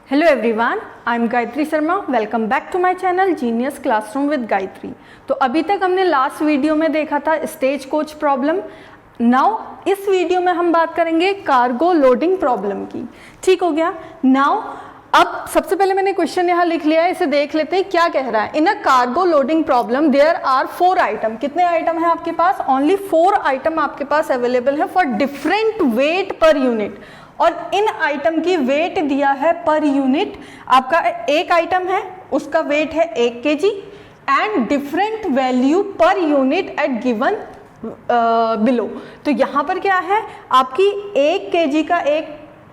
Hello everyone, I am Gayatri Sharma. Welcome back to my channel genius classroom with Gayatri. तो अभी तक हमने लास्ट वीडियो में देखा था स्टेज कोच प्रॉब्लम। नाउ इस वीडियो में हम बात करेंगे कार्गो लोडिंग प्रॉब्लम की। ठीक हो गया। नाउ अब सबसे पहले मैंने क्वेश्चन यहाँ लिख लिया है, इसे देख लेते हैं क्या कह रहा है। In a cargo loading problem there are 4 item. कितने आइटम है आपके पास? ओनली 4 आइटम आपके पास अवेलेबल है for different weight per unit. और इन आइटम की वेट दिया है पर यूनिट। आपका एक आइटम है, उसका वेट है 1 kg एंड डिफरेंट वैल्यू पर यूनिट एट गिवन बिलो। तो यहाँ पर क्या है, आपकी 1 kg का एक,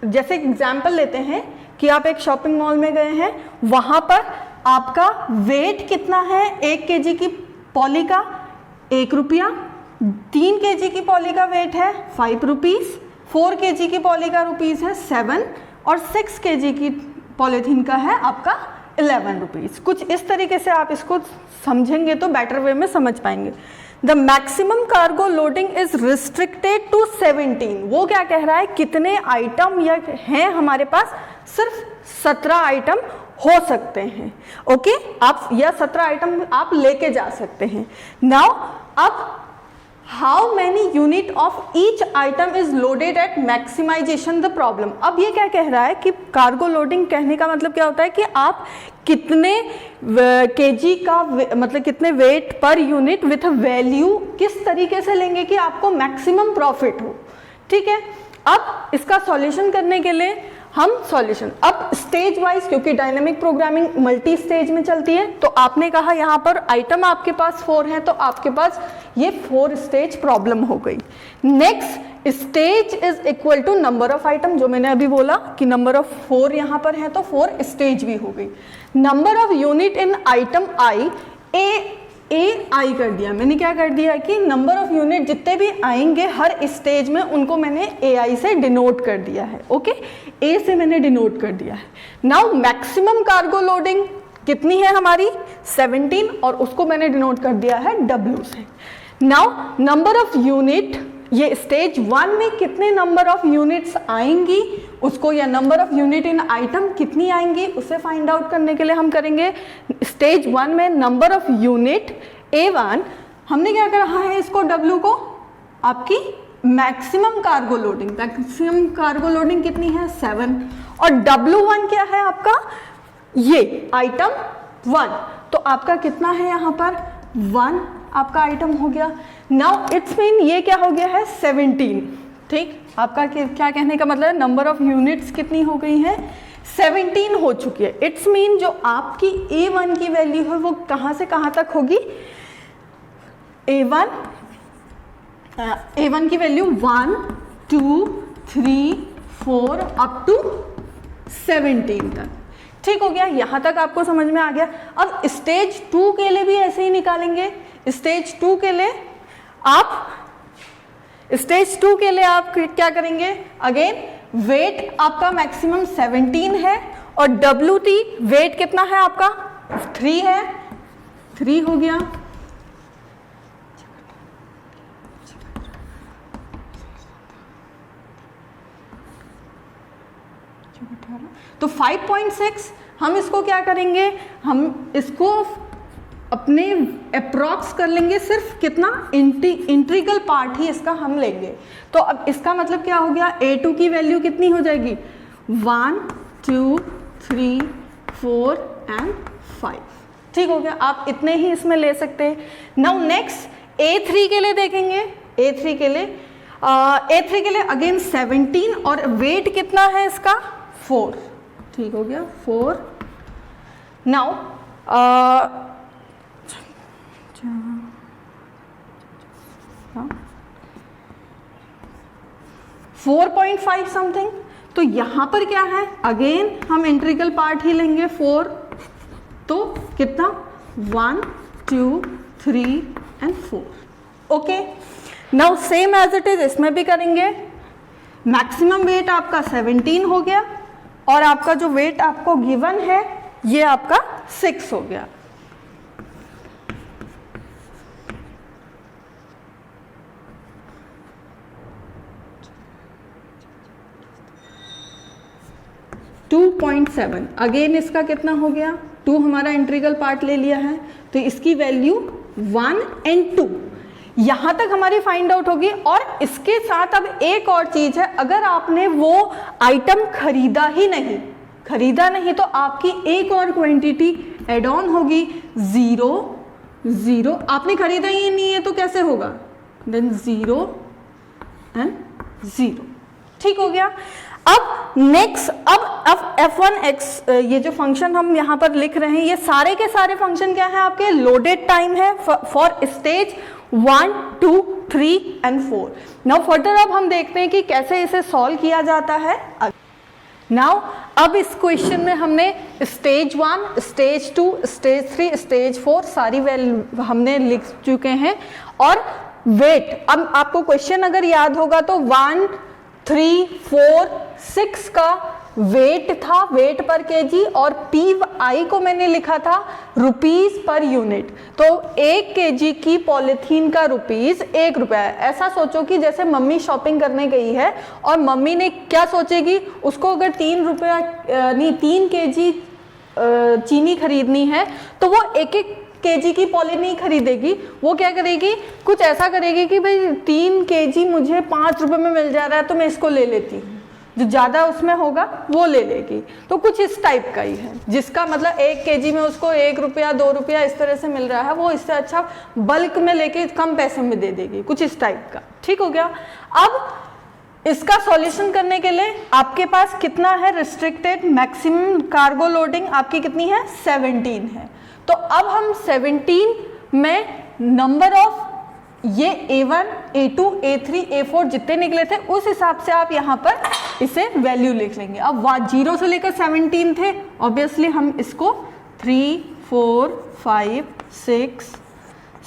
जैसे एग्जाम्पल लेते हैं कि आप एक शॉपिंग मॉल में गए हैं, वहाँ पर आपका वेट कितना है 1 kg की पॉली का? 1 रुपया। 3 kg की पॉली का वेट है 5 रुपीज़। 4 kg की पॉली का रुपीज़ है 7 और 6 kg की पॉलीथीन का है आपका 11 रुपीज़। कुछ इस तरीके से आप इसको समझेंगे तो बेटर वे में समझ पाएंगे। The maximum cargo loading is restricted to 17। वो क्या कह रहा है, कितने आइटम या हैं हमारे पास? सिर्फ 17 आइटम हो सकते हैं। ओके, आप या 17 आइटम आप लेके जा सकते हैं। नाउ अब how many unit of each item is loaded at maximisation the problem. अब ये क्या कह रहा है कि कार्गो लोडिंग कहने का मतलब क्या होता है कि आप कितने केजी का मतलब कितने wait per unit with value किस तरीके से लेंगे कि आपको मैक्सिमम प्रॉफिट हो। ठीक है। अब इसका सॉल्यूशन करने के लिए हम सॉल्यूशन अब स्टेज वाइज, क्योंकि डायनेमिक प्रोग्रामिंग मल्टी स्टेज में चलती है, तो आपने कहा यहाँ पर आइटम आपके पास 4 हैं, तो आपके पास ये 4 स्टेज प्रॉब्लम हो गई। Next stage is equal to number of item, जो मैंने अभी बोला कि नंबर ऑफ 4 यहाँ पर है तो 4 स्टेज भी हो गई। Number of unit in item I, A I कर दिया मैंने। क्या कर दिया कि नंबर ऑफ यूनिट जितने भी आएंगे हर स्टेज में उनको मैंने ए आई से डिनोट कर दिया है। ओके, ए से मैंने डिनोट कर दिया है। नाउ मैक्सिमम कार्गो लोडिंग कितनी है हमारी? 17 और उसको मैंने डिनोट कर दिया है W से। नाउ नंबर ऑफ यूनिट, ये स्टेज 1 में कितने नंबर ऑफ यूनिट्स आएंगी उसको, या number of unit in item कितनी आएंगी उसे फाइंड आउट करने के लिए हम करेंगे स्टेज 1 में नंबर ऑफ यूनिट A1। हमने क्या कहा है इसको, W को आपकी maximum cargo loading. Maximum cargo loading कितनी है? 7। और W1 क्या है आपका? ये आइटम 1। तो आपका कितना है यहाँ पर? 1 आपका आइटम हो गया। नाउ इट्स मीन ये क्या हो गया है? 17। ठीक, आपका क्या कहने का मतलब है, नंबर ऑफ यूनिट्स कितनी हो गई है? 17 हो चुकी है। इट्स मीन जो आपकी A1 की वैल्यू है वो कहाँ से कहाँ तक होगी? A1 की वैल्यू 1 2 3 4 अप टू 17 तक। ठीक हो गया, यहाँ तक आपको समझ में आ गया। अब स्टेज 2 के लिए भी ऐसे ही निकालेंगे। स्टेज 2 के लिए आप क्या करेंगे? अगेन वेट आपका मैक्सिमम 17 है और WT वेट कितना है आपका? 3 है। 3 हो गया। तो 5.6 हम इसको क्या करेंगे, हम इसको अपने अप्रॉक्स कर लेंगे, सिर्फ कितना इंटीग्रल पार्ट ही इसका हम लेंगे। तो अब इसका मतलब क्या हो गया, A2 की वैल्यू कितनी हो जाएगी? 1 2 3 4 एंड 5। ठीक हो गया, आप इतने ही इसमें ले सकते हैं। नाउ नेक्स्ट A3 के लिए देखेंगे। A3 के लिए अगेन 17 और वेट कितना है इसका? 4। ठीक हो गया, 4। Now 4.5 something. तो यहां पर क्या है, अगेन हम इंटीग्रल पार्ट ही लेंगे 4। तो कितना? 1 2 3 and 4। Okay, now same as it is इसमें भी करेंगे। मैक्सिमम वेट आपका 17 हो गया और आपका जो वेट आपको गिवन है ये आपका 6 हो गया। 2.7, अगेन इसका कितना हो गया, 2 हमारा इंटीग्रल पार्ट ले लिया है, तो इसकी वैल्यू 1 और 2 यहाँ तक हमारी फाइंड आउट होगी। और इसके साथ अब एक और चीज है, अगर आपने वो आइटम खरीदा नहीं तो आपकी एक और क्वांटिटी एड ऑन होगी, 0 0। आपने खरीदा ही नहीं है तो कैसे होगा, देन 0 एंड 0। ठीक हो गया। अब नेक्स्ट, अब f1x, ये जो फंक्शन हम यहाँ पर लिख रहे हैं, ये सारे के सारे फंक्शन क्या है आपके, लोडेड टाइम है for stage 1, 2, 3 and 4। Now further अब हम देखते हैं कि कैसे इसे सॉल्व किया जाता है। नाउ अब इस क्वेश्चन में हमने स्टेज 1, स्टेज 2, स्टेज 3, स्टेज 4 सारी वैल्यू हमने लिख चुके हैं। और वेट, अब आपको क्वेश्चन अगर याद होगा तो 1, 3, 4, 6 का वेट था, वेट पर केजी, और PI को मैंने लिखा था रुपीस पर यूनिट। तो 1 केजी की पॉलिथीन का रुपीस 1 रुपया है। ऐसा सोचो कि जैसे मम्मी शॉपिंग करने गई है और मम्मी ने क्या सोचेगी, उसको अगर 3 केजी चीनी खरीदनी है तो वो 1 केजी की पॉली नहीं खरीदेगी, वो क्या करेगी, कुछ ऐसा करेगी कि भाई 3 केजी मुझे 5 रुपए में मिल जा रहा है तो मैं इसको ले लेती हूँ, जो ज़्यादा उसमें होगा वो ले लेगी। तो कुछ इस टाइप का ही है, जिसका मतलब 1 केजी में उसको 1 रुपया 2 रुपया इस तरह से मिल रहा है, वो इससे अच्छा बल्क में लेके कम पैसे में दे देगी, कुछ इस टाइप का। ठीक हो गया। अब इसका सॉल्यूशन करने के लिए आपके पास कितना है, रिस्ट्रिक्टेड मैक्सिमम कार्गो लोडिंग आपकी कितनी है, 17 है। तो अब हम 17 में नंबर ऑफ ये A1, A2, A3, A4 जितने निकले थे उस हिसाब से आप यहाँ पर इसे वैल्यू लिख लेंगे। अब 0 से लेकर 17 थे, ऑब्वियसली हम इसको 3, 4, 5, 6,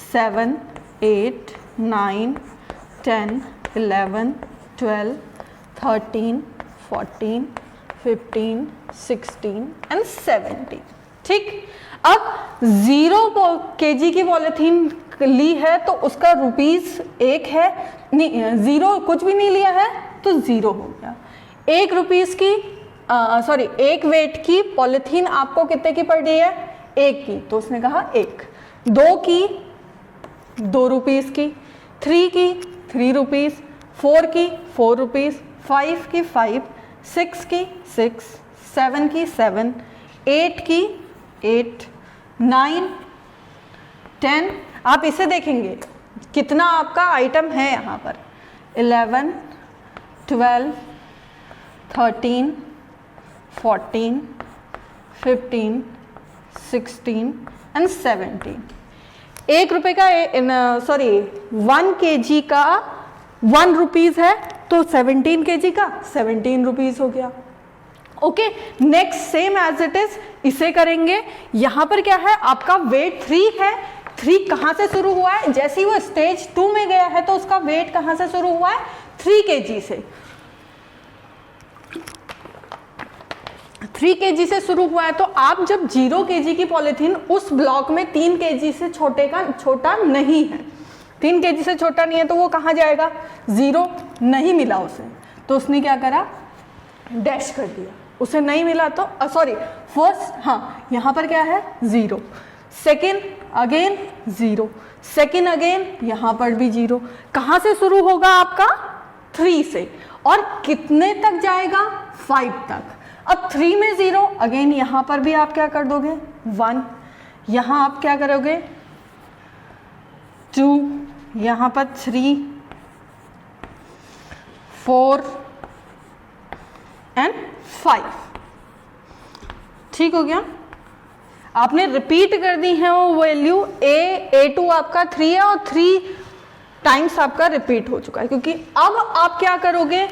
7, 8, 9, 10, 11, 12, 13, 14, 15, 16 एंड 17। ठीक। अब 0 केजी की पॉलिथीन ली है तो उसका रुपीस 1 है, नहीं 0 कुछ भी नहीं लिया है तो 0 हो गया। 1 रुपीस की 1 वेट की पॉलिथीन आपको कितने की पड़ रही है, 1 की, तो उसने कहा 1। 2 की 2 रुपीस की, 3 की 3 रुपीस, 4 की 4 रुपीस, 5 की 5, 6 की 6, 7 की 7, 8 की 8, 9, 10। आप इसे देखेंगे कितना आपका आइटम है यहाँ पर, 11, 12, 13, 14, 15, 16 एंड 17। 1 रुपये का 1 केजी का 1 रुपीस है तो 17 केजी का 17 रुपीस हो गया। Okay, next same as it is इसे करेंगे। यहां पर क्या है, आपका वेट 3 है। 3 कहां से शुरू हुआ है, जैसे ही वो स्टेज 2 में गया है तो उसका वेट कहां से शुरू हुआ है, 3 केजी से। 3 केजी से शुरू हुआ है तो आप जब 0 केजी की पॉलिथीन उस ब्लॉक में 3 केजी से छोटा नहीं है, 3 केजी से छोटा नहीं है तो वो कहां जाएगा, 0 नहीं मिला उसे, तो उसने क्या करा, डैश कर दिया। उसे नहीं मिला तो फर्स्ट, हाँ यहाँ पर क्या है 0, सेकेंड अगेन 0, सेकेंड अगेन यहाँ पर भी 0। कहाँ से शुरू होगा आपका, 3 से, और कितने तक जाएगा, 5 तक। अब 3 में 0, अगेन यहाँ पर भी आप क्या कर दोगे, 1, यहाँ आप क्या करोगे 2, यहाँ पर 3, 4 एंड 5। ठीक हो गया। आपने रिपीट कर दी है वो वैल्यू, A2 आपका 3 है और 3 टाइम्स आपका रिपीट हो चुका है, क्योंकि अब आप क्या करोगे,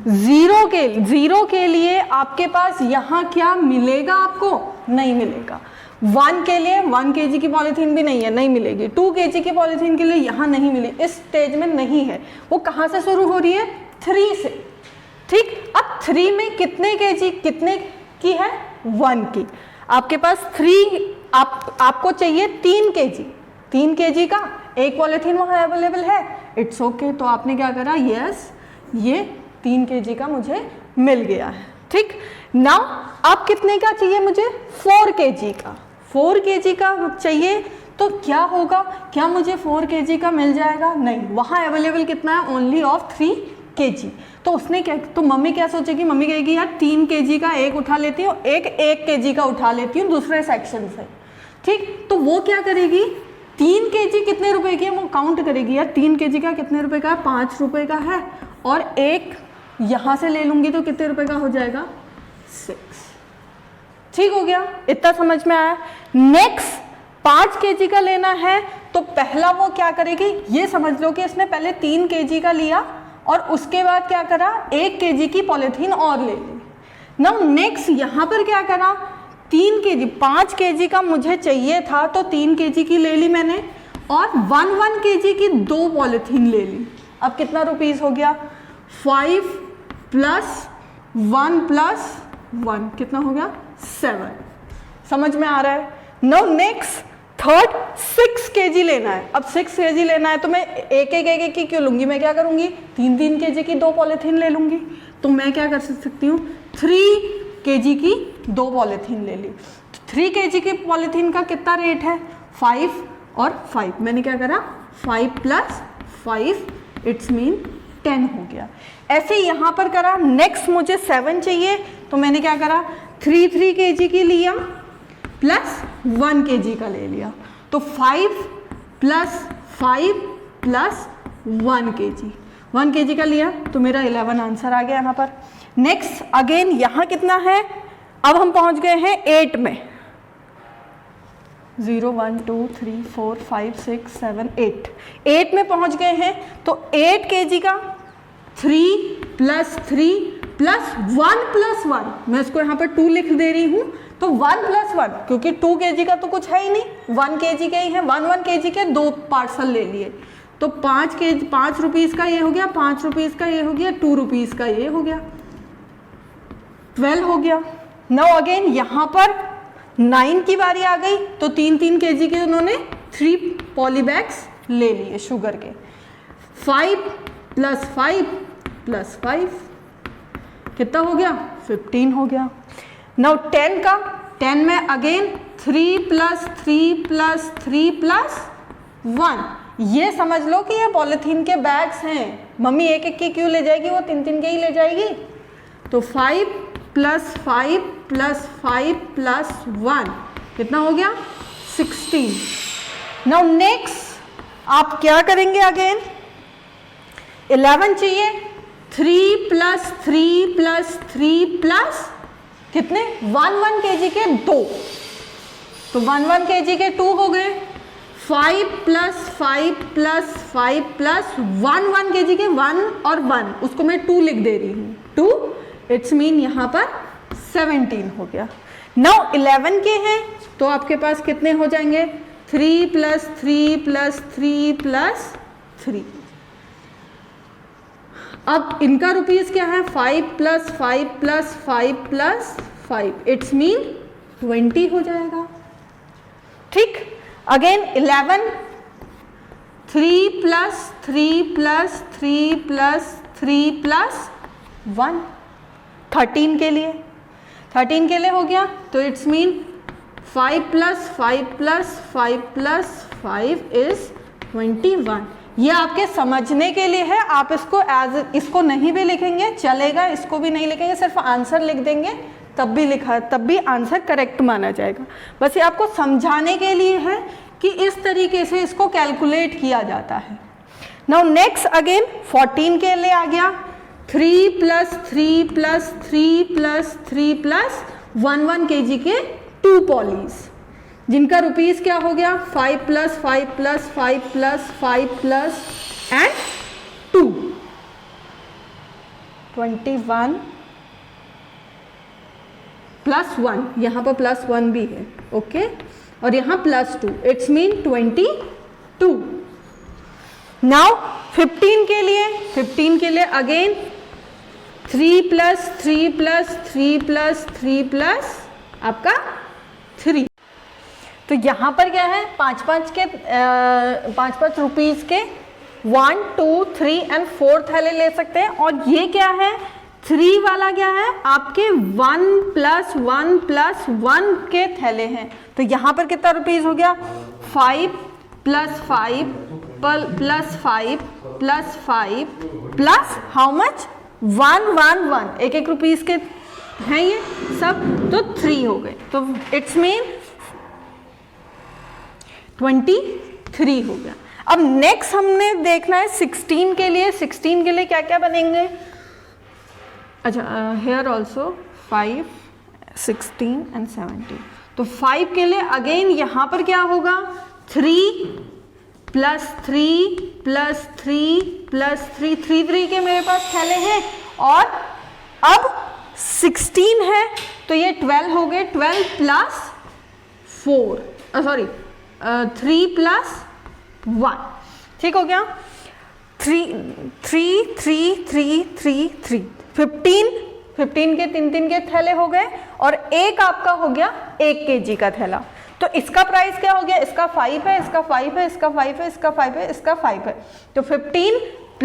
0 के लिए आपके पास यहाँ क्या मिलेगा, आपको नहीं मिलेगा। 1 के लिए 1 केजी की पॉलिथीन भी नहीं है, नहीं मिलेगी। 2 केजी की पॉलिथीन के लिए यहाँ नहीं मिली, इस स्टेज में नहीं है। वो कहाँ से शुरू हो रही है, 3 से। ठीक, अब 3 में कितने केजी, कितने की है, 1 की। आपके पास 3, आपको चाहिए 3 केजी, 3 केजी का एक पॉलिथीन वहाँ अवेलेबल है, इट्स ओके। तो आपने क्या करा, यस ये 3 केजी का मुझे मिल गया है। ठीक, नाउ अब कितने का चाहिए मुझे? 4 kg का। 4 kg का चाहिए तो क्या होगा, क्या मुझे 4 kg का मिल जाएगा? नहीं, वहाँ अवेलेबल कितना है? Only of 3 kg। तो उसने क्या, तो मम्मी क्या सोचेगी? मम्मी कहेगी यार 3 kg का एक उठा लेती हूँ, एक 1 kg का उठा लेती हूँ दूसरे सेक्शन से, ठीक। तो वो क्या करेगी, 3 kg कितने रुपए की है वो काउंट करेगी। यार 3 kg का कितने रुपए का है? 5 रुपए का है, और एक यहाँ से ले लूंगी तो कितने रुपए का हो जाएगा? 6। ठीक हो गया, इतना समझ में आया। नेक्स्ट 5 kg का लेना है तो पहला वो क्या करेगी, ये समझ लो कि इसने पहले 3 kg का लिया और उसके बाद क्या करा, 1 kg की पॉलीथीन और ले ली। नाउ नेक्स्ट यहाँ पर क्या करा, 3 kg, 5 kg का मुझे चाहिए था तो 3 kg की ले ली मैंने, और 1 kg की 2 पॉलीथीन ले ली। अब कितना रुपीस हो गया? 5 + 1 + 1 कितना हो गया? 7। समझ में आ रहा है? नाउ नेक्स्ट थर्ड 6 kg लेना है। अब 6 kg लेना है तो मैं एक की क्यों लूंगी, मैं क्या करूंगी, 3 kg की 2 पॉलीथीन ले लूंगी। तो मैं क्या कर सकती हूँ, 3 kg की 2 पॉलीथीन ले ली। 3 kg की पॉलीथीन का कितना रेट है? 5 और 5। मैंने क्या करा, 5 + 5 इट्स मीन 10 हो गया। ऐसे यहाँ पर करा। नेक्स्ट मुझे 7 चाहिए तो मैंने क्या करा, 3 kg की लिया प्लस 1 kg का ले लिया। तो 5 + 5 + 1 kg, 1 kg का लिया तो मेरा 11 आंसर आ गया यहाँ पर। नेक्स्ट अगेन यहाँ कितना है, अब हम पहुँच गए हैं 8 में। 0 1 2 3 4 5 6 7 8 में पहुँच गए हैं। तो 8 kg का 3 + 3 + 1 + 1, मैं इसको यहाँ पर 2 लिख दे रही हूँ। तो 1 + 1, क्योंकि 2 kg का तो कुछ है ही नहीं, 1 kg के ही है। 1 kg के 2 पार्सल ले लिए। तो 5 रुपीज़ का ये हो गया, 5 रुपीज़ का ये हो गया, 2 रुपीज़ का ये हो गया, 12 हो गया। नाउ अगेन यहाँ पर 9 की बारी आ गई तो 3 kg के उन्होंने 3 पॉली बैग्स ले लिए शुगर के। 5 + 5 + 5 कितना हो गया? 15 हो गया। नाउ 10 का, 10 में अगेन 3 + 3 + 3 + 1। ये समझ लो कि ये पॉलीथीन के बैग्स हैं। मम्मी एक की क्यों ले जाएगी, वो 3 के ही ले जाएगी। तो 5 + 5 + 5 + 1 कितना हो गया? 16। नाउ नेक्स्ट आप क्या करेंगे, अगेन 11 चाहिए, 3 + 3 + 3 + कितने? 1 kg के 2। तो 1 kg के 2 हो गए। 5 + 5 + 5 + 1 kg के 1 और 1, उसको मैं 2 लिख दे रही हूँ। 2 इट्स मीन यहाँ पर 17 हो गया। नाउ 11 के हैं तो आपके पास कितने हो जाएंगे? 3 + 3 + 3 + 3। अब इनका रुपीस क्या है? 5 + 5 + 5 + 5 इट्स मीन 20 हो जाएगा। ठीक, अगेन 11 3 + 3 + 3 + 3 + 1 13 के लिए, 13 के लिए हो गया। तो इट्स मीन 5 + 5 + 5 + 5 इज 21। ये आपके समझने के लिए है, आप इसको नहीं भी लिखेंगे चलेगा, इसको भी नहीं लिखेंगे, सिर्फ आंसर लिख देंगे तब भी आंसर करेक्ट माना जाएगा। बस ये आपको समझाने के लिए है कि इस तरीके से इसको कैलकुलेट किया जाता है। नाउ नेक्स्ट अगेन 14 के लिए आ गया। 3 + 3 + 3 + 3 + 1 kg के 2 पॉलीज, जिनका रुपीस क्या हो गया? 5 + 5 + 5 + 5 + and 2 21 + 1, यहाँ पर +1 भी है, ओके, और यहाँ +2 इट्स मीन 22। नाउ 15 के लिए अगेन 3 + 3 + 3 + 3 + आपका 3। तो यहाँ पर क्या है? 5 रुपीज़ के 1 2 3 एंड 4 थैले ले सकते हैं। और ये क्या है? 3 वाला क्या है आपके 1+1+1 के थैले हैं, तो यहां पर कितना रुपीज हो गया 5 + 5 + 5 + 5 प्लस हाउ मच 1 एक एक रुपीज के हैं ये सब, तो 3 हो गए, तो इट्स मीन 23 हो गया। अब नेक्स्ट हमने देखना है 16 के लिए। 16 के लिए क्या क्या बनेंगे, अच्छा हेयर ऑल्सो 5, 16 एंड 17, तो 5 के लिए अगेन यहां पर क्या होगा 3 + 3 + 3 + 3 3 के मेरे पास थैले हैं, और अब 16 है तो ये 12 हो गए, 12 + 4 सॉरी 3 + 1, ठीक हो गया 3 3 3 3 3 3 15 के 3 के थैले हो गए, और एक आपका हो गया 1 kg का थैला। तो इसका प्राइस क्या हो गया, इसका 5 है, इसका 5 है, इसका 5 है, इसका 5 है, इसका 5 है, तो 25 +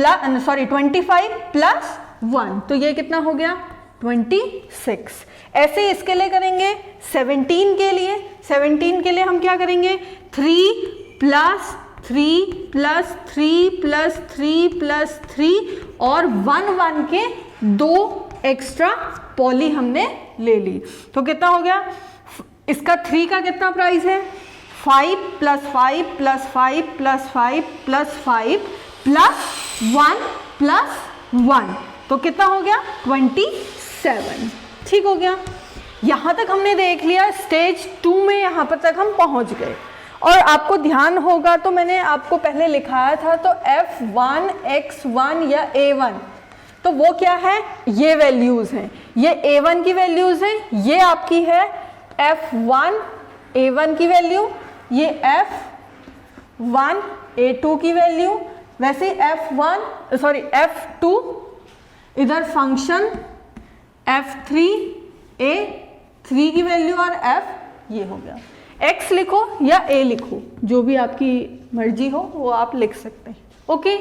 1, तो ये कितना हो गया 26। ऐसे इसके लिए करेंगे 17 के लिए। 17 के लिए हम क्या करेंगे 3 + 3 + 3 + 3 + 3 और 1 के 2 एक्स्ट्रा पॉली हमने ले ली, तो कितना हो गया, इसका 3 का कितना प्राइस है 5 + 5 + 5 + 5 + 5 + 1 + 1, तो कितना हो गया 27, ठीक हो गया। यहां तक हमने देख लिया, स्टेज 2 में यहां पर तक हम पहुंच गए, और आपको ध्यान होगा तो मैंने आपको पहले लिखाया था, तो F1 X1 या A1, तो वो क्या है, ये वैल्यूज हैं, ये A1 की वैल्यूज हैं, ये आपकी है F1 A1 की वैल्यू, ये F1 A2 की वैल्यू, वैसे F2 इधर फंक्शन F3 A3 की वैल्यू, और F ये हो गया। X लिखो या A लिखो, जो भी आपकी मर्जी हो वो आप लिख सकते हैं, ओके।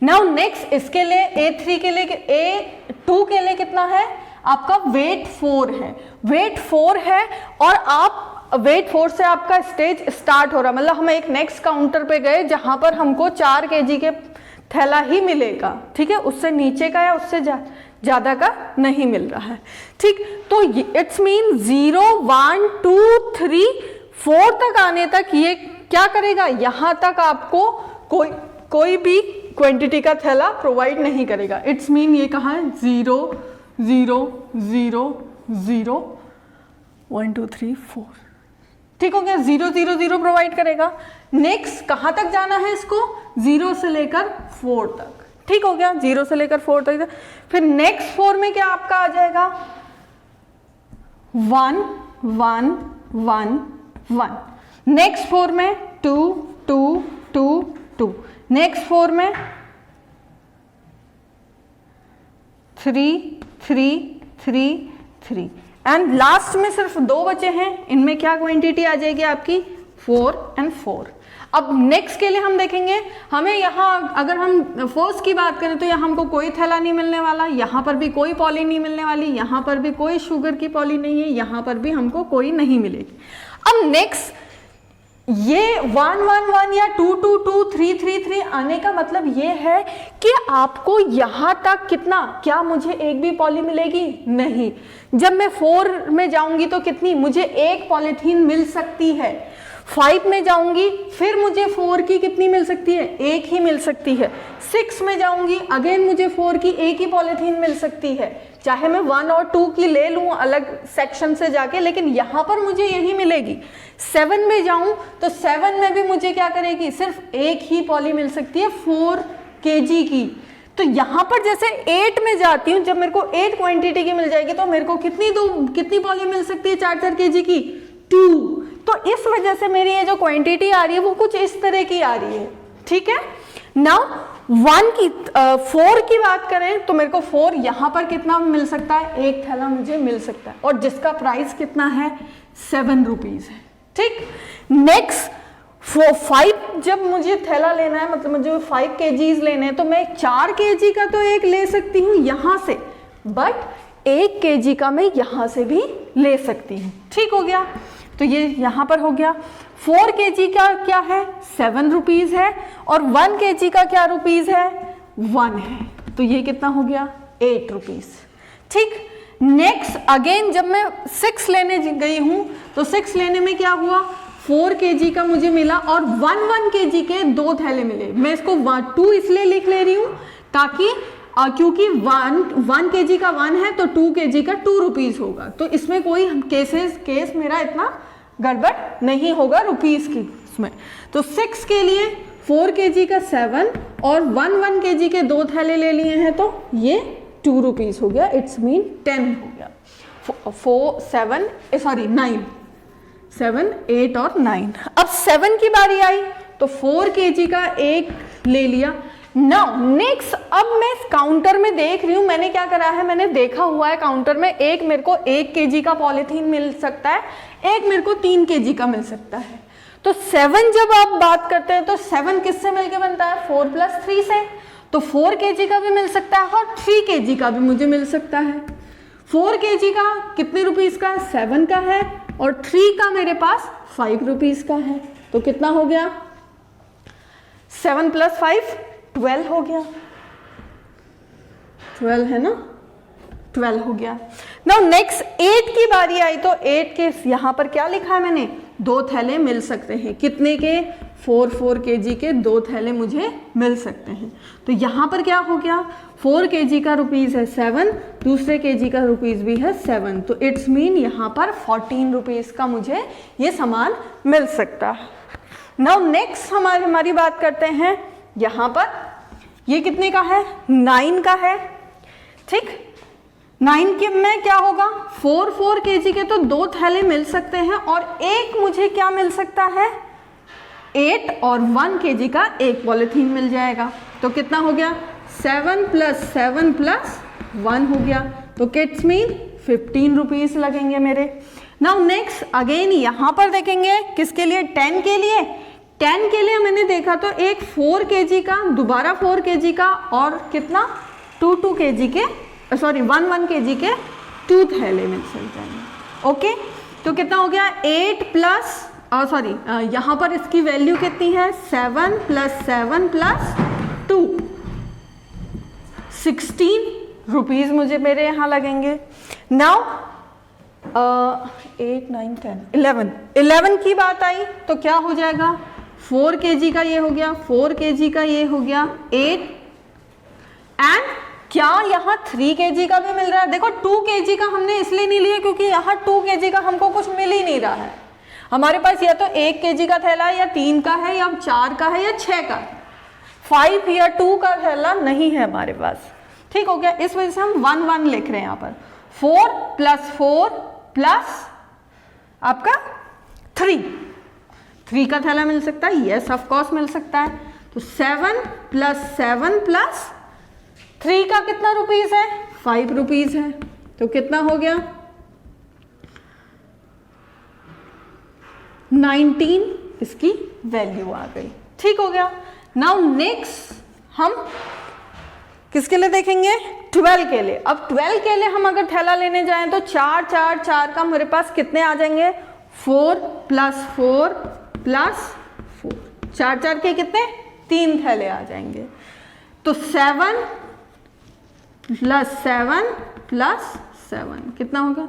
नाउ नेक्स्ट इसके लिए A3 के लिए, A2 के लिए कितना है आपका वेट 4 है, वेट 4 है, और आप वेट 4 से आपका स्टेज स्टार्ट हो रहा, मतलब हम एक नेक्स्ट काउंटर पे गए जहां पर हमको 4 kg के थैला ही मिलेगा, ठीक है, उससे नीचे का या उससे ज्यादा का नहीं मिल रहा है, ठीक। तो इट्स मीन 0 1 2 3 4 तक आने तक ये क्या करेगा, यहां तक आपको कोई भी क्वांटिटी का थैला प्रोवाइड नहीं करेगा। इट्स मीन ये कहाँ है 0 0 0 0 1 2 3 4, ठीक हो गया, 0 0 0 प्रोवाइड करेगा। नेक्स्ट कहाँ तक जाना है इसको, 0 से लेकर 4 तक, ठीक हो गया, 0 से लेकर 4 तक। फिर नेक्स्ट 4 में क्या आपका आ जाएगा 1 1 1 1, नेक्स्ट 4 में 2 2 2 2, नेक्स्ट 4 में 3 3 3 3, एंड लास्ट में सिर्फ 2 बचे हैं, इनमें क्या क्वांटिटी आ जाएगी आपकी 4 और 4। अब नेक्स्ट के लिए हम देखेंगे, हमें यहाँ अगर हम फर्स्ट की बात करें तो यहाँ हमको कोई थैला नहीं मिलने वाला, यहाँ पर भी कोई पॉली नहीं मिलने वाली, यहाँ पर भी कोई शुगर की पॉली नहीं है, यहाँ पर भी हमको कोई नहीं मिलेगी। अब नेक्स्ट ये 1 1 1 या 2 2 2 3 3 3 आने का मतलब ये है कि आपको यहाँ तक कितना, क्या मुझे एक भी पॉली मिलेगी, नहीं। जब मैं 4 में जाऊंगी तो कितनी, मुझे एक पॉलीथीन मिल सकती है। 5 में जाऊंगी फिर मुझे 4 की कितनी मिल सकती है, एक ही मिल सकती है। 6 में जाऊंगी अगेन मुझे 4 की एक ही पॉलीथीन मिल सकती है, चाहे मैं 1 और 2 की ले लूं अलग सेक्शन से जाके, लेकिन यहाँ पर मुझे यही मिलेगी। 7 में जाऊं तो 7 में भी मुझे क्या करेगी, सिर्फ एक ही पॉली मिल सकती है 4 kg की। तो यहाँ पर जैसे 8 में जाती हूँ, जब मेरे को 8 क्वांटिटी की मिल जाएगी तो मेरे को कितनी पॉली मिल सकती है 4 kg की, 2। तो इस वजह से मेरी ये जो क्वांटिटी आ रही है वो कुछ इस तरह की आ रही है, ठीक है। नाउ 4 की बात करें तो मेरे को 4 यहाँ पर कितना मिल सकता है, एक थैला मुझे मिल सकता है, और जिसका प्राइस कितना है 7 रुपीज है, ठीक। नेक्स्ट 5 जब मुझे थैला लेना है, मतलब मुझे 5 kgs लेने हैं, तो मैं 4 kg का तो एक ले सकती हूँ यहाँ से बट 1 kg का मैं यहाँ से भी ले सकती हूँ। ठीक हो गया, तो ये यहाँ पर हो गया। 4 kg का क्या है 7 रुपीज़ है, और 1 kg का क्या रुपीज़ है 1 है, तो ये कितना हो गया 8 रुपीज़। ठीक, नेक्स्ट अगेन जब मैं 6 लेने गई हूँ तो 6 लेने में क्या हुआ, 4 kg का मुझे मिला और 1 kg के 2 थैले मिले। मैं इसको 2 इसलिए लिख ले रही हूँ ताकि क्योंकि 1 kg का 1 है तो 2 kg का 2 रुपीज़ होगा, तो इसमें कोई केस मेरा इतना गड़बड़ नहीं होगा रुपीज़ की इसमें। तो 6 के लिए 4 kg का 7 और 1 kg के 2 थैले ले लिए हैं तो ये 2 रुपीज़ हो गया, इट्स मीन 10 हो गया। 9, 7, 8 और 9। अब 7 की बारी आई तो 4 kg का एक ले लिया। नाउ नेक्स्ट, अब मैं काउंटर में देख रही हूँ, मैंने क्या करा है, मैंने देखा हुआ है काउंटर में एक मेरे को 1 kg का पॉलीथीन मिल सकता है, एक मेरे को 3 kg का मिल सकता है। तो 7 जब आप बात करते हैं तो 7 किससे मिलके बनता है 4 + 3 से, तो 4 kg का भी मिल सकता है और 3 kg का भी मुझे मिल सकता है। 4 kg का कितने रुपीज़ का है 7 का है, और 3 का मेरे पास 5 रुपीज़ का है, तो कितना हो गया 7 + 5 12 हो गया, 12 है ना, 12 हो गया। नाउ नेक्स्ट 8 की बारी आई तो 8 के यहाँ पर क्या लिखा है मैंने, 2 थैले मिल सकते हैं, कितने के 4 kg के 2 थैले मुझे मिल सकते हैं। तो यहाँ पर क्या हो गया 4 kg का रुपीज़ है 7, दूसरे kg का रुपीज़ भी है 7, तो इट्स मीन यहाँ पर 14 रुपीज़ का मुझे ये सामान मिल सकता है। नाउ नेक्स्ट हमारी बात करते हैं, यहाँ पर ये कितने का है 9 का है। ठीक, 9 के में क्या होगा 4 kg के तो 2 थैले मिल सकते हैं और एक मुझे क्या मिल सकता है 8 और 1 kg का एक पॉलीथीन मिल जाएगा, तो कितना हो गया 7 + 7 + 1 हो गया, तो किट्स मीन 15 रुपीज़ लगेंगे मेरे। नाउ नेक्स्ट अगेन यहाँ पर देखेंगे किसके लिए 10 के लिए। 10 के लिए मैंने देखा तो एक 4 kg का, दोबारा 4 kg का और कितना 2 kg के 1 kg के 2 थैले मिल सकते हैं। ओके, तो कितना हो गया 8 प्लस यहाँ पर इसकी वैल्यू कितनी है 7 + 7 + 2 16 रुपीज़ मुझे मेरे यहाँ लगेंगे। नाउ 8, 9, 10, 11 की बात आई तो क्या हो जाएगा 4 kg का ये हो गया, 4 kg का ये हो गया 8, एंड क्या यहाँ 3 kg का भी मिल रहा है। देखो 2 kg का हमने इसलिए नहीं लिया क्योंकि यहाँ 2 kg का हमको कुछ मिल ही नहीं रहा है, हमारे पास या तो 1 kg का थैला या 3 का है या 4 का है या 6 का, 5 या 2 का थैला नहीं है हमारे पास। ठीक हो गया, इस वजह से हम 1 1 लिख रहे हैं यहाँ पर। 4 + 4 प्लस आपका 3 का थैला मिल सकता है, यस ऑफ कोर्स मिल सकता है। तो 7 + 7 + 3 का कितना रुपीज़ है 5 रुपीज़ है, तो कितना हो गया 19 इसकी वैल्यू आ गई। ठीक हो गया। नाउ नेक्स्ट हम किसके लिए देखेंगे 12 के लिए। अब 12 के लिए हम अगर थैला लेने जाएं तो 4 4 4 का मेरे पास कितने आ जाएंगे 4 + 4 + 4, 4 4 के कितने 3 थैले आ जाएंगे, तो 7 + 7 + 7 कितना होगा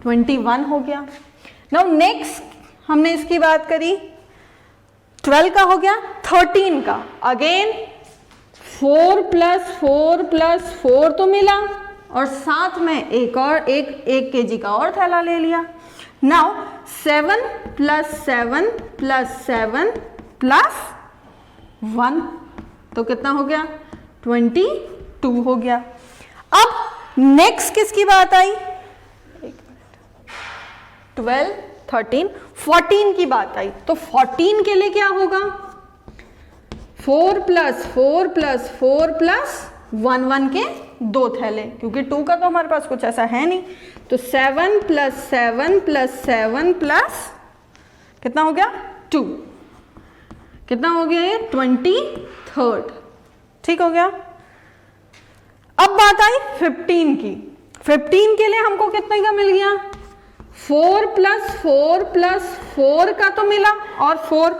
21 हो गया। नाउ नेक्स्ट हमने इसकी बात करी 12 का हो गया, 13 का अगेन 4 + 4 + 4 तो मिला और साथ में एक और एक kg का और थैला ले लिया। नाउ 7 + 7 + 7 + 1 तो कितना हो गया 22 हो गया। अब नेक्स्ट किसकी बात आई 12, 13, 14 की बात आई, तो 14 के लिए क्या होगा 4 + 4 + 4 + 1 1 के 2 थैले, क्योंकि 2 का तो हमारे पास कुछ ऐसा है नहीं, तो 7 + 7 + 7 + कितना हो गया 2, कितना हो गया ये 23। ठीक हो गया। अब बात आई 15 की। 15 के लिए हमको कितने का मिल गया, 4 + 4 + 4 का तो मिला, और 4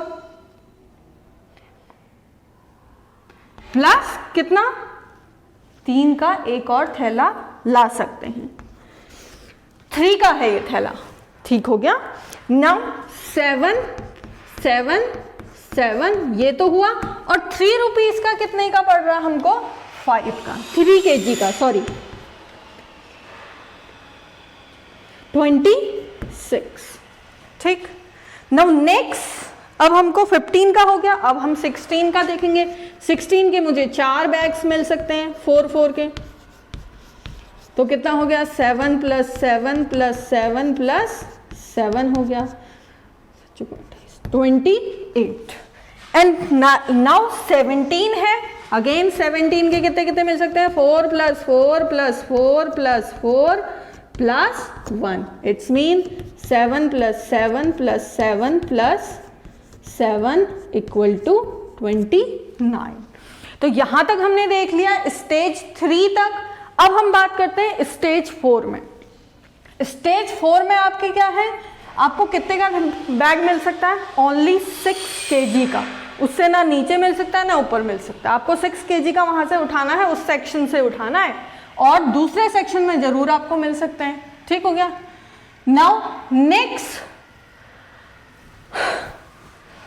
प्लस कितना, 3 का एक और थैला ला सकते हैं। 3 का है ये थैला, ठीक हो गया। नाउ 7 7 7 ये तो हुआ, और 3 रुपीज का कितने का पड़ रहा हमको, 5 का, 3 kg का, सॉरी 26, ठीक। नाउ नेक्स्ट, अब हमको 15 का हो गया, अब हम 16 का देखेंगे। 16 के मुझे 4 बैग्स मिल सकते हैं 4 4 के, तो कितना हो गया, 7 + 7 + 7 + 7 हो गया 28। एंड नाउ 17 है, अगेन 17 के कितने कितने मिल सकते हैं, 4 + 4 + 4 + 4 + 1, इट्स मीन 7 + 7 + 7 + 7 = 29। तो यहां तक हमने देख लिया स्टेज 3 तक। अब हम बात करते हैं स्टेज 4 में। स्टेज 4 में आपके क्या है, आपको कितने का बैग मिल सकता है, ओनली 6 kg का, उससे ना नीचे मिल सकता है ना ऊपर मिल सकता है। आपको 6 kg का वहां से उठाना है, उस सेक्शन से उठाना है, और दूसरे सेक्शन में जरूर आपको मिल सकते हैं, ठीक हो गया। नाउ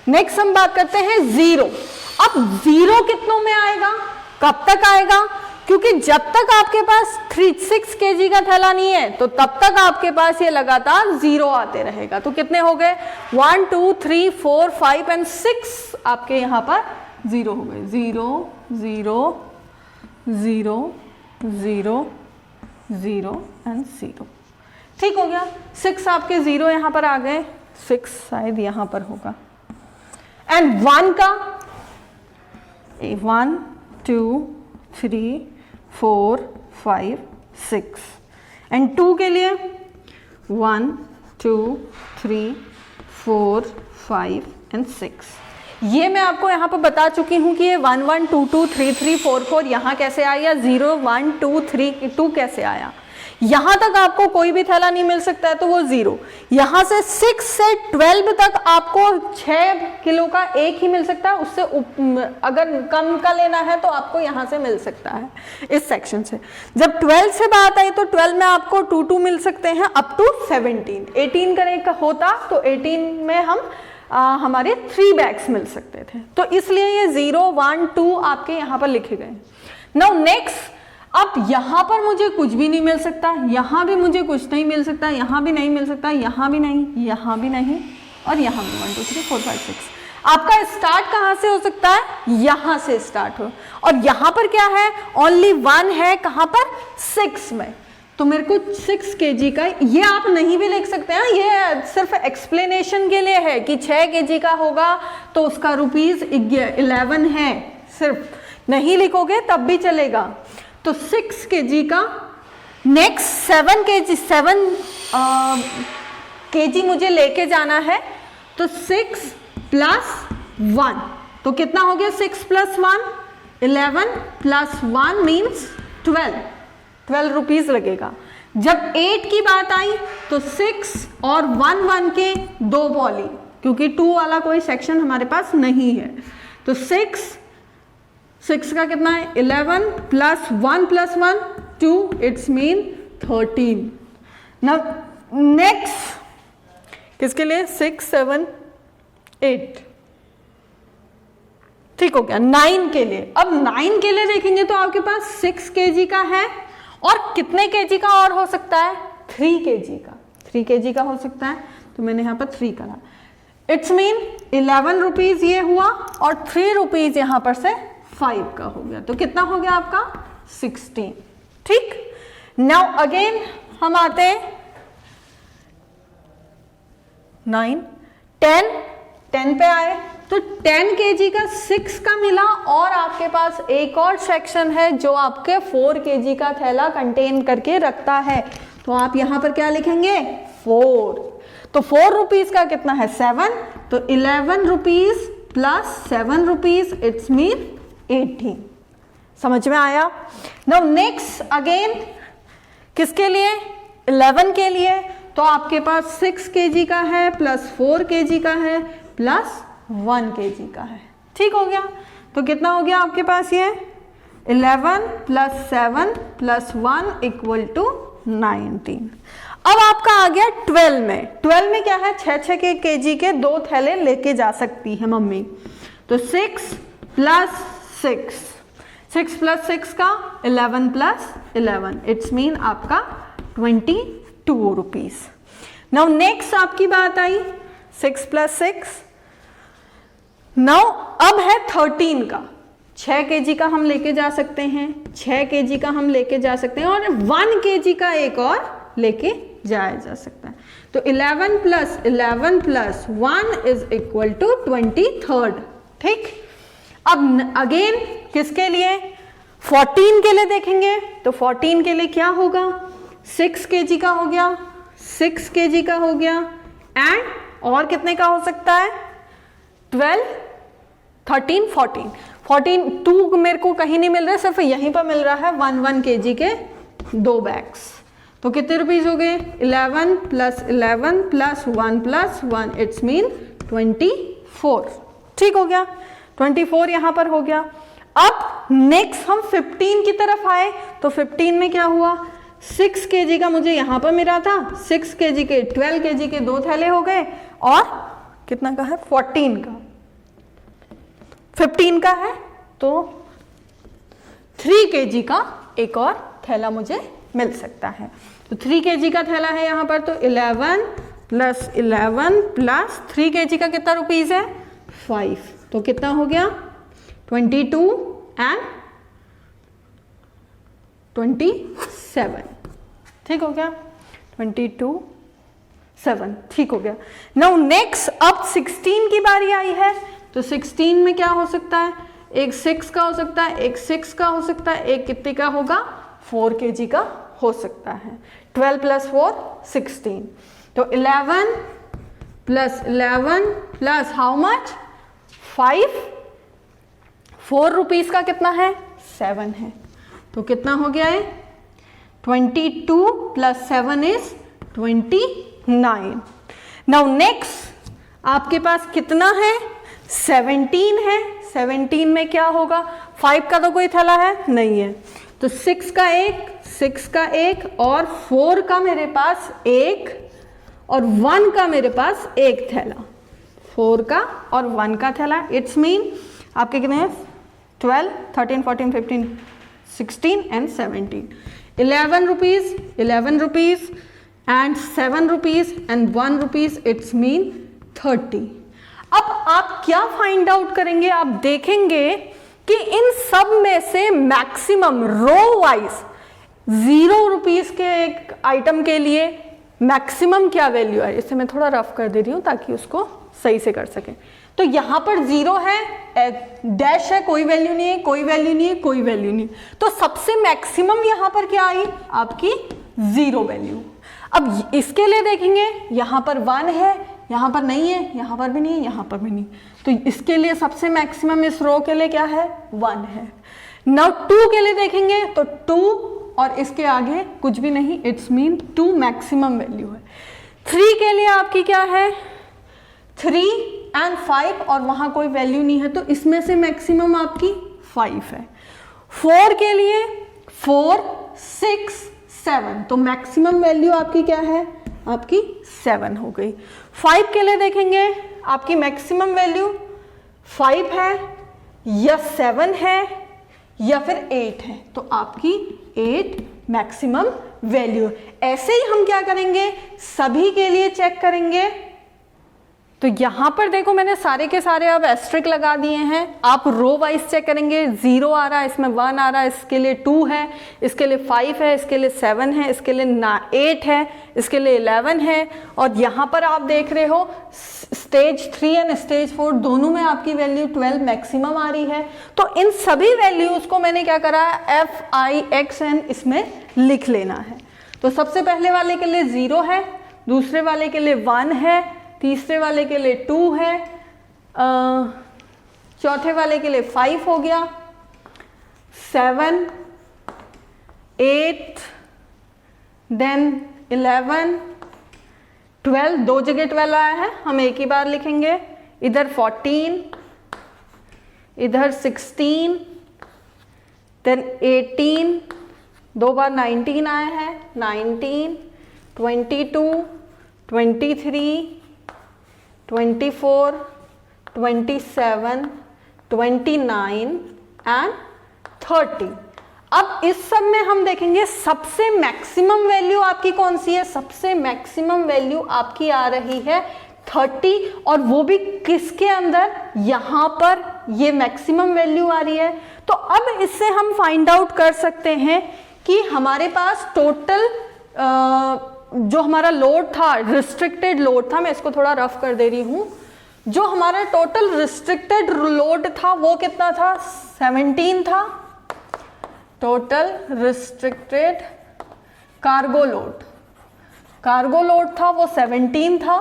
नेक्स्ट हम बात करते हैं 0। अब 0 कितनों में आएगा, कब तक आएगा, क्योंकि जब तक आपके पास 6 kg का थैला नहीं है तो तब तक आपके पास ये लगातार 0 आते रहेगा। तो कितने हो गए, 1 2 3 4 5 एंड 6 आपके यहाँ पर 0 हो गए, 0 0 0 0 0 एंड 0, ठीक हो गया। 6 आपके 0 यहाँ पर आ गए, 6 शायद यहाँ पर होगा। एंड 1 का 1 2 3 4 5 6, एंड 2 के लिए 1 2 3 4 5 एंड 6। ये मैं आपको यहाँ पर बता चुकी हूँ कि ये 1 1 2 2 3 3 4 4 यहाँ कैसे आया, 0 1 2 3 2 कैसे आया। यहाँ तक आपको कोई भी थैला नहीं मिल सकता है तो वो 0। यहाँ से 6 से 12 तक आपको 6 किलो का एक ही मिल सकता है, उससे अगर कम का लेना है तो आपको यहाँ से मिल सकता है इस सेक्शन से। जब 12 से बात आई तो 12 में आपको 2 2 मिल सकते हैं अप टू 17। 18 करने का होता तो 18 में हम हमारे 3 बैग्स मिल सकते थे, तो इसलिए ये 0 1 2 आपके यहाँ पर लिखे गए। नाउ नेक्स्ट, अब यहाँ पर मुझे कुछ भी नहीं मिल सकता, यहाँ भी मुझे कुछ नहीं मिल सकता, यहाँ भी नहीं मिल सकता, यहाँ भी नहीं, यहाँ भी नहीं, और यहाँ भी 1 2 3 4 5 6। आपका स्टार्ट कहाँ से हो सकता है, यहाँ से स्टार्ट हो, और यहाँ पर क्या है, ओनली 1 है, कहाँ पर, 6 में। तो मेरे को 6 kg का, ये आप नहीं भी लिख सकते हैं, ये सिर्फ एक्सप्लेनेशन के लिए है कि 6 kg का होगा तो उसका ₹11 है, सिर्फ नहीं लिखोगे तब भी चलेगा। तो 6 kg का। नेक्स्ट 7 kg मुझे लेके जाना है, तो 6 + 1, तो कितना हो गया, 6 + 1 11 + 1 मीन्स 12 रुपीज लगेगा। जब 8 की बात आई तो 6 और 1 1 के 2 पॉली, क्योंकि 2 वाला कोई सेक्शन हमारे पास नहीं है, तो 6 का कितना है, 11 + 1 + 1 2, इट्स मीन 13। नाउ नेक्स्ट किसके लिए, 6 7 8, ठीक हो गया। 9 के लिए, अब 9 के लिए देखेंगे तो आपके पास 6 kg का है, और कितने kg का और हो सकता है, 3 kg का, 3 kg का हो सकता है, तो मैंने यहाँ पर 3 करा, इट्स मीन 11 रुपीज ये हुआ, और 3 रुपीज यहाँ पर से 5 का हो गया, तो कितना हो गया आपका 16, ठीक। नाउ अगेन हम आते हैं 9 10 पे आए, तो 10 kg का 6 का मिला, और आपके पास एक और सेक्शन है जो आपके 4 kg का थैला कंटेन करके रखता है, तो आप यहां पर क्या लिखेंगे, 4। तो 4 रुपीज का कितना है, 7, तो 11 रुपीज + 7 रुपीज, इट्स मीन 18। समझ में आया? नाउ नेक्स्ट अगेन किसके लिए? 11 के लिए। तो आपके पास 6 kg का है प्लस 4 kg का है प्लस 1 kg का है। ठीक हो गया? तो कितना हो गया आपके पास ये? 11 प्लस 7 प्लस 1 इक्वल टू 19। अब आपका आ गया 12 में। 12 में क्या है? 6 kg के 2 थैले लेके जा सकती है मम्मी। तो 6 प्लस 6, 6 प्लस 6 का 11 प्लस 11, इट्स मीन आपका 22 रुपीज। नाउ नेक्स्ट आपकी बात आई 6 प्लस 6। नाउ अब है 13 का। 6 kg का हम लेके जा सकते हैं, 6 kg का हम लेके जा सकते हैं और 1 kg का एक और लेके जाया जा सकता है। तो 11 plus 11 plus 1 is equal to 23rd। ठीक, अब अगेन किसके लिए? 14 के लिए देखेंगे। तो 14 के लिए क्या होगा? 6 kg का हो गया, 6 kg का हो गया एंड और कितने का हो सकता है? 12, 13, 14, 14, 2 मेरे को कहीं नहीं मिल रहा, सिर्फ यहीं पर मिल रहा है 1 kg के 2 बैग्स। तो कितने रुपीज हो गए? 11 plus 11 plus 1 plus 1, it's mean 24। ठीक हो गया? 24 यहां पर हो गया। अब नेक्स्ट हम 15 की तरफ आए। तो 15 में क्या हुआ? 6 kg का मुझे यहां पर मिला था, 6 kg के 12 kg के 2 थैले हो गए और कितना का है? 14 का। 15 का है तो 3 kg का एक और थैला मुझे मिल सकता है। तो 3 kg का थैला है यहां पर। तो 11 प्लस 11 प्लस 3 kg का कितना रुपीज है? 5। तो कितना हो गया? 22 एंड 27। ठीक हो गया? 22, 7। ठीक हो गया। नाउ नेक्स्ट अब 16 की बारी आई है। तो 16 में क्या हो सकता है? एक 6 का हो सकता है, एक 6 का हो सकता है, एक कितने का होगा? 4 kg का हो सकता है। 12 प्लस 4, 16। तो 11 plus 11 plus how much? 5। 4 rupees का कितना है? 7 है। तो कितना हो गया है? 22 प्लस 7 इज 29। नाउ नेक्स्ट आपके पास कितना है? 17 है। 17 में क्या होगा? 5 का तो कोई थैला है नहीं है, तो 6 का एक, 6 का एक और 4 का मेरे पास एक और 1 का मेरे पास एक थैला। 4 का और 1 का थैला, इट्स मीन आपके कितने हैं? 12, 13, 14, 15, 16 and 17। 11 rupees, 11 rupees and 7 rupees and 1 rupees, it's mean 30। अब आप क्या फाइंड आउट करेंगे? आप देखेंगे कि इन सब में से मैक्सिमम रो वाइज 0 रुपीज के एक आइटम के लिए मैक्सिमम क्या वैल्यू है? इसे मैं थोड़ा रफ कर दे रही हूं ताकि उसको सही से कर सके। तो यहां पर 0 है, डैश है, कोई वैल्यू नहीं है, कोई वैल्यू नहीं है, कोई वैल्यू नहीं है। तो सबसे मैक्सिमम यहां पर क्या आई? आपकी 0 वैल्यू। अब इसके लिए देखेंगे, यहां पर 1 है, यहां पर नहीं है, यहां पर भी नहीं है, यहां पर भी नहीं। तो इसके लिए सबसे मैक्सिमम इस रो के लिए क्या है? 1 है। नाउ 2 के लिए देखेंगे तो 2 और इसके आगे कुछ भी नहीं, इट्स मीन 2 मैक्सिमम वैल्यू है। 3 के लिए आपकी क्या है? 3 एंड 5 और वहां कोई वैल्यू नहीं है, तो इसमें से मैक्सिमम आपकी 5 है। 4 के लिए 4, 6, 7, तो मैक्सिमम वैल्यू आपकी क्या है? आपकी 7 हो गई। 5 के लिए देखेंगे, आपकी मैक्सिमम वैल्यू 5 है या 7 है या फिर 8 है, तो आपकी 8 मैक्सिमम वैल्यू। ऐसे ही हम क्या करेंगे? सभी के लिए चेक करेंगे। तो यहां पर देखो मैंने सारे के सारे अब एस्ट्रिक लगा दिए हैं। आप रो वाइज चेक करेंगे, 0 आ रहा है, इसमें 1 आ रहा है, इसके लिए 2 है, इसके लिए 5 है, इसके लिए 7 है, इसके लिए 8 है, इसके लिए 11 है। और यहाँ पर आप देख रहे हो स्टेज 3 एंड स्टेज 4 दोनों में आपकी वैल्यू 12 मैक्सिमम आ रही है। तो इन सभी वैल्यूज को मैंने क्या करा है? FIXN इसमें लिख लेना है। तो सबसे पहले वाले के लिए 0 है, दूसरे वाले के लिए 1 है, तीसरे वाले के लिए 2 है, चौथे वाले के लिए 5 हो गया, 7, 8, देन 11, 12, दो जगह 12 आया है, हम एक ही बार लिखेंगे। इधर 14, इधर 16, देन 18, दो बार 19 आया है, 19, 22, 23, 24, 27, 29 एंड 30। अब इस सब में हम देखेंगे सबसे मैक्सिमम वैल्यू आपकी कौन सी है। सबसे मैक्सिमम वैल्यू आपकी आ रही है 30, और वो भी किसके अंदर, यहां पर ये मैक्सिमम वैल्यू आ रही है। तो अब इससे हम फाइंड आउट कर सकते हैं कि हमारे पास टोटल जो हमारा लोड था, रिस्ट्रिक्टेड लोड था, मैं इसको थोड़ा रफ कर दे रही हूं, जो हमारा टोटल रिस्ट्रिक्टेड लोड था वो कितना था, 17 था। टोटल रिस्ट्रिक्टेड कार्गो लोड था वो 17 था।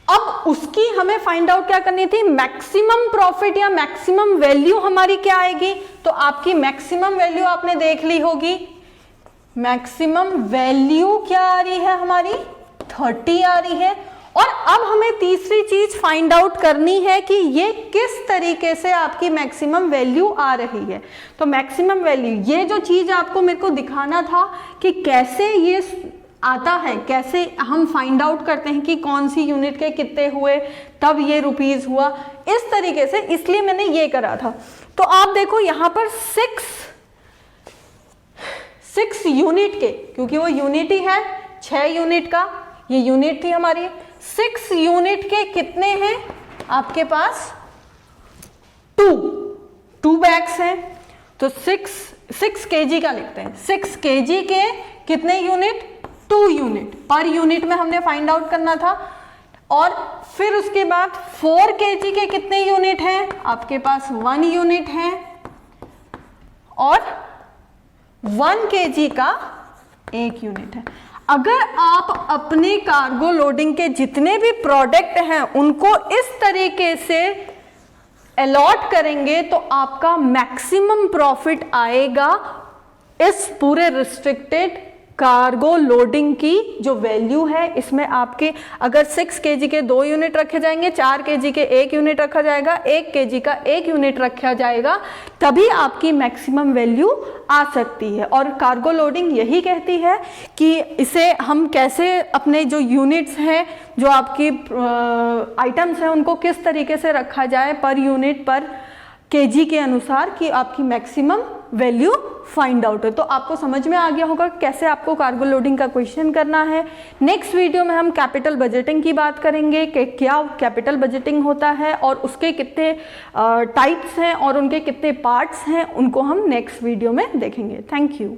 अब उसकी हमें फाइंड आउट क्या करनी थी, मैक्सिमम प्रॉफिट या मैक्सिमम वैल्यू हमारी क्या आएगी। तो आपकी मैक्सिमम वैल्यू आपने देख ली होगी, मैक्सिमम वैल्यू क्या आ रही है हमारी, 30 आ रही है। और अब हमें तीसरी चीज फाइंड आउट करनी है कि ये किस तरीके से आपकी मैक्सिमम वैल्यू आ रही है। तो मैक्सिमम वैल्यू, ये जो चीज आपको मेरे को दिखाना था कि कैसे ये आता है, कैसे हम फाइंड आउट करते हैं कि कौन सी यूनिट के कितने हुए, तब ये रुपीस हुआ, इस तरीके से, इसलिए मैंने ये करा था। तो आप देखो यहां पर 6 यूनिट के, क्योंकि वो यूनिट ही है, 6 यूनिट का ये यूनिट थी हमारी, 6 यूनिट के कितने हैं आपके पास, 2 बैग्स हैं। तो 6 kg का लिखते हैं, 6 kg के कितने यूनिट, 2 यूनिट, पर यूनिट में हमने फाइंड आउट करना था। और फिर उसके बाद 4 kg के कितने यूनिट हैं आपके पास, 1 यूनिट है, और 1 kg का 1 यूनिट है। अगर आप अपने कार्गो लोडिंग के जितने भी प्रोडक्ट हैं उनको इस तरीके से अलॉट करेंगे तो आपका मैक्सिमम प्रॉफिट आएगा इस पूरे रिस्ट्रिक्टेड कार्गो लोडिंग की जो वैल्यू है। इसमें आपके अगर 6 kg के 2 यूनिट रखे जाएंगे, 4 kg के 1 यूनिट रखा जाएगा, 1 kg का 1 यूनिट रखा जाएगा, तभी आपकी मैक्सिमम वैल्यू आ सकती है। और कार्गो लोडिंग यही कहती है कि इसे हम कैसे अपने जो यूनिट्स हैं, जो आपकी आइटम्स हैं, उनको किस तरीके से रखा जाए पर यूनिट, पर केजी के अनुसार, कि आपकी मैक्सिमम वैल्यू फाइंड आउट है। तो आपको समझ में आ गया होगा कैसे आपको कार्गो लोडिंग का क्वेश्चन करना है। नेक्स्ट वीडियो में हम कैपिटल बजटिंग की बात करेंगे कि क्या कैपिटल बजटिंग होता है और उसके कितने टाइप्स हैं और उनके कितने पार्ट्स हैं, उनको हम नेक्स्ट वीडियो में देखेंगे। Thank you.